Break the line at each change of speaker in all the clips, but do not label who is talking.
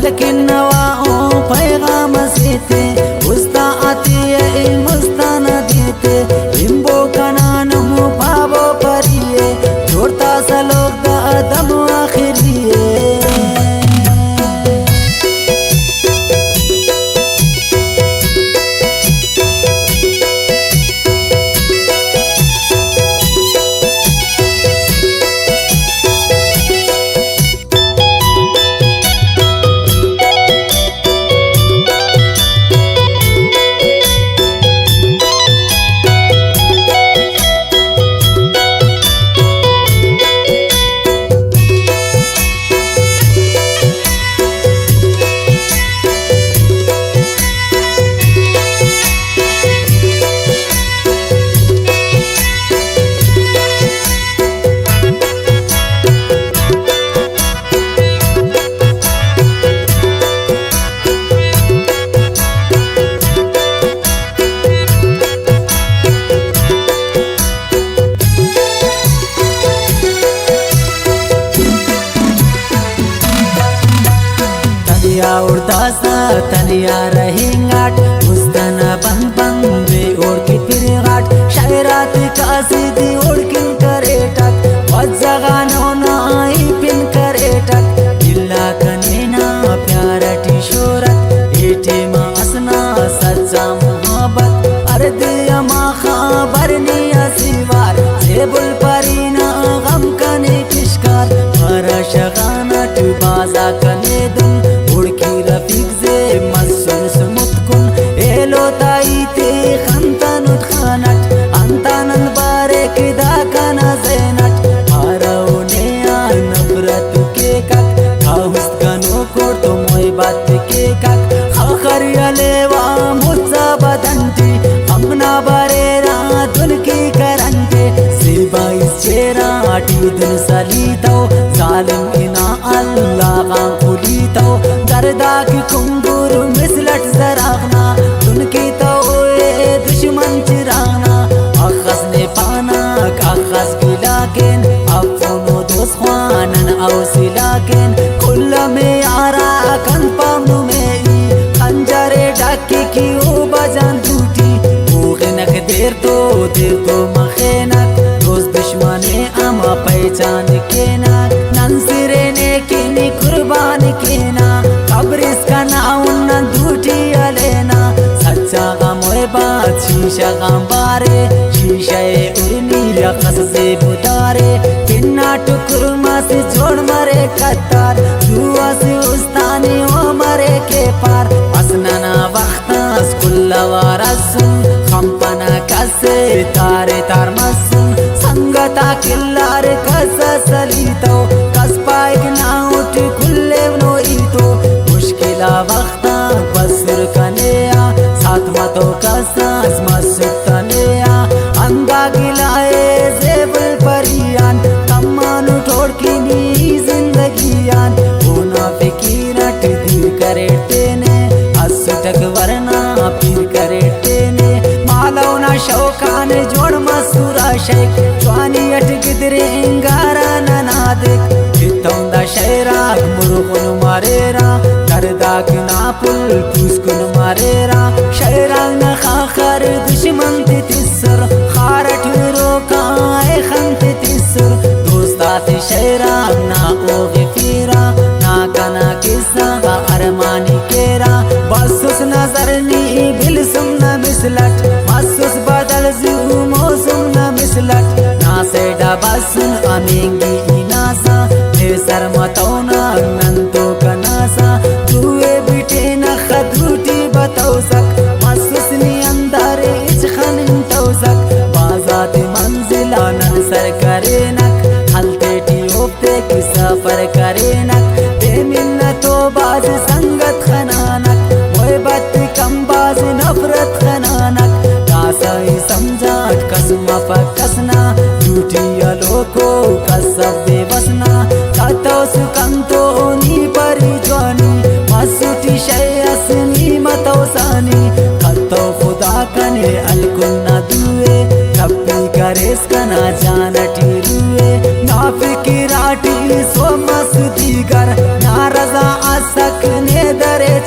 लेकिन नवाओं पैगाम सीते उस्ता आती मुस्ताना देते इम्बो कनान मुबाबो परिए जोड़ता सलोक दा दम आखिरिए उड़दासा तनिया रहेंगाट उस्तना बन बन बे ओढ़ की फिर घाट शायरात का सीधी ओढ़ किन करे टक वज्जगानो नाई पिन करे टक दिल्ला कनेना प्यारा टी शोरत एटे मासना सच्चा मोहब्बत अर्दिया मा खबर निया सिवार जेबुल परीना गम कने किशकार हरा शगाना टू बाजा कने दुम रफीक से मसूर समुतकुन एलो ताईते खंतन खानट अंतनन बारे किदा कना ज़ैनट आरौने नफरत के कक खाउस कनो कोर तो मोई बात के कक खखर यलेवा मुझा बदंती हमना बरेरा दुन की करंते सिबाई चेरा आटी दिन सलीतो जालिम इना अल्लाह कांकुलीतो दरदा की कुंगुर मिसलट जरागना उनकी तो दुश्मन चिराना अखस ने पाना अखस गिलाकेन अफनो दोस्त खानन औसिलाकेन कुल में आरा कन पामनु में खंजरे डाकी की ओ बजान टूटी भूखनक देर तो मखेनक दोस्त दुश्मने अमा पहचान के ना नंसिरे ने किनी कुर्बान के ना कब्रिस का नाउन दूठी अलेना सच्चा गम बात शीशा गम बारे शीशा उर्नी यकस से बुतारे पिन्ना टुकुरमा से जोड़ मरे कतार जुआ से उस्तानी हो मरे के पार असनना वक्त स्कुल्ला वारसुन खंपना कसे तारे तार मसुन संगता किल्लारे कस सलीतो कस पाइक ना उठ खुले नोईतो मुश्किला वक्ता बसर कनेया साथ मतों का सांस मसुतनेया अंगा गिलाए जेबुल परियान तम्मानु ठोड़ की नी जिंदगियान होना फिकीरट दिल करे तेने असुटक वरना फिर करे तेने मालौना शौकान जोड़ मसूरा शेख ज्वानी अट गिदरे इंगारा ननादिक हितौंदा शैराग मुरुकुन मारेरा दरदाक नापुल पुस्कुन मारेरा शैराग न खाखर दुश्मन तिसर खारठ रोकाए खंत तिसर दोस्तात शैराग ना ओ गफीरा ना कना किस्सा अरमानी केरा बसुस नजरनी बिलसुम न मिसलट मसुस बदल जू मौसम न मिसलट ना से डबसुन अमेंगी इनासा सर मतौना नंतो कनासा दुए बिटे न खदूटी बतौसक मसुसनी अंदर इच खनिन तौसक बाजात मंजिला नन सर करेनक हलते टियोपते की सफर करेनक बेमिन्नतो बाज संगत खनानक मोहब्बत कम बाज नफरत खनानक कासाई समझाट कसम फकसना झूठी अलोको कसब बेबसना कातो सुकंतो नी परी ज्वानी मसूटी शयसनी मतौसानी कतो खुदा कने अलकुन्ना दुए कब्बी करेस कना जानटी रुए नाफिकी राटी सो मस्ती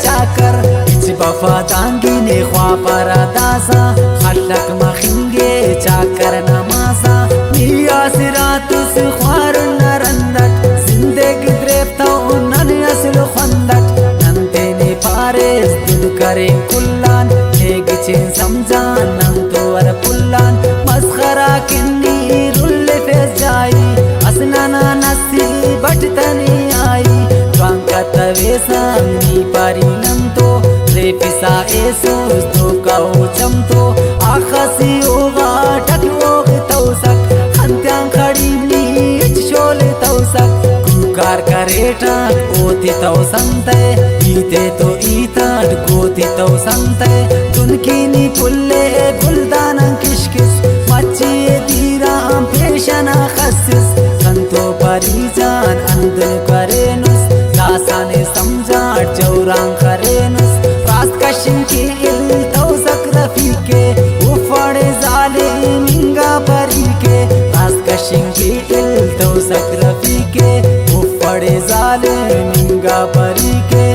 चाकर इच बफादांगी ने ख्वा परदासा खलक मखिंगे चाकर नमासा निया सिरात से ख्वार नरंदट जिंदगी द्रेफ्ता उन्नन असल खंदट नंते ने पारेस दिल करे कुल्लान नेग चेन समझान नंतो वर पुल्लान मस्खरा किन्नी रुल्ले फेस जाई असनाना नसी बटतनी आई ट्वांका तवेसा नी पारी नंतो रेपिसा एसोस तो काओ चमतो आखसी ओगा टकवोग तौसक खंत्यां खड़ी नीच शोले तौसक कुकार करेटा ओती तौ संते ईते तो ईताट गोती तौ संते तुनकीनी पुल्ले गुलदानं किशकिश मच्ची दीराम पेशना खसिस संतो परिजान अंदुल करेनुस दासाने समझाट चौरां करेनुस रास्त कशिन की इल तौसक रफीके उफाड़े जाले मिंगा परीके रास्त कशिन की इल तौसक रफीके उफाड़े जाले मिंगा परीके